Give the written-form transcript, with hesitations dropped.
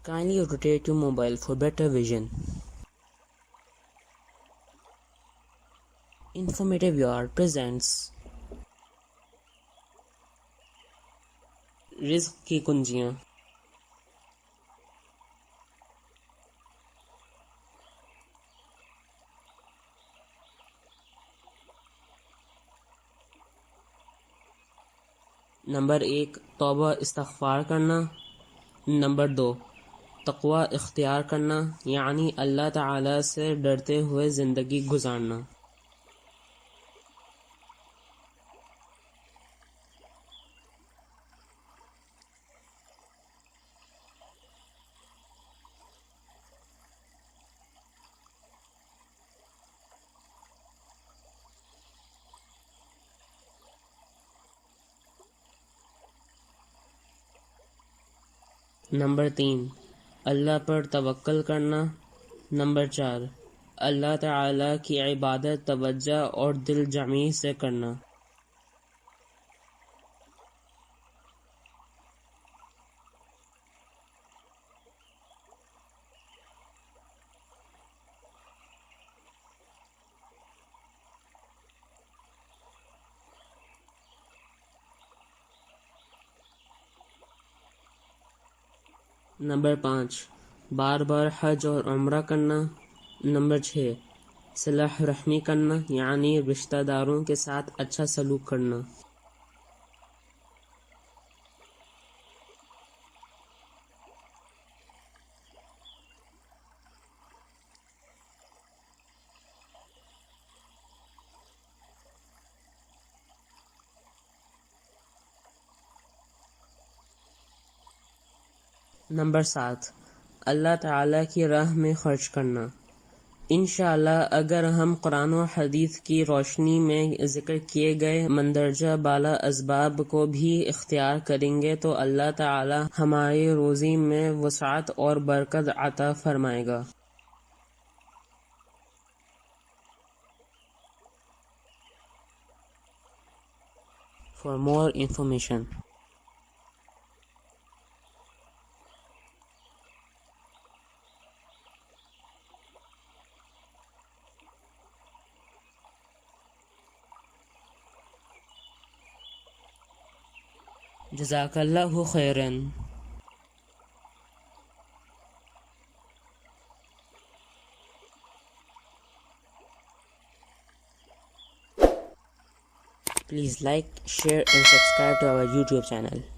Kindly rotate your mobile for better vision. Informative Yard presents رزق کی کنجیاں. Number 1 توبہ استغفار کرنا. نمبر 2 تقوی اختیار کرنا یعنی اللہ تعالی سے ڈرتے ہوئے زندگی گزارنا. نمبر 3 اللہ پر توکل کرنا. نمبر 4 اللہ تعالی کی عبادت توجہ اور دل جمعی سے کرنا. نمبر 5 بار بار حج اور عمرہ کرنا. نمبر 6 صلح رحمی کرنا یعنی رشتہ داروں کے ساتھ اچھا سلوک کرنا. نمبر 7 اللہ تعالی کی راہ میں خرچ کرنا. انشاءاللہ اگر ہم قرآن و حدیث کی روشنی میں ذکر کیے گئے مندرجہ بالا اسباب کو بھی اختیار کریں گے تو اللہ تعالی ہماری روزی میں وسعت اور برکت عطا فرمائے گا. For more information جزاک اللہ خیرن. Please like, share and subscribe to our YouTube channel.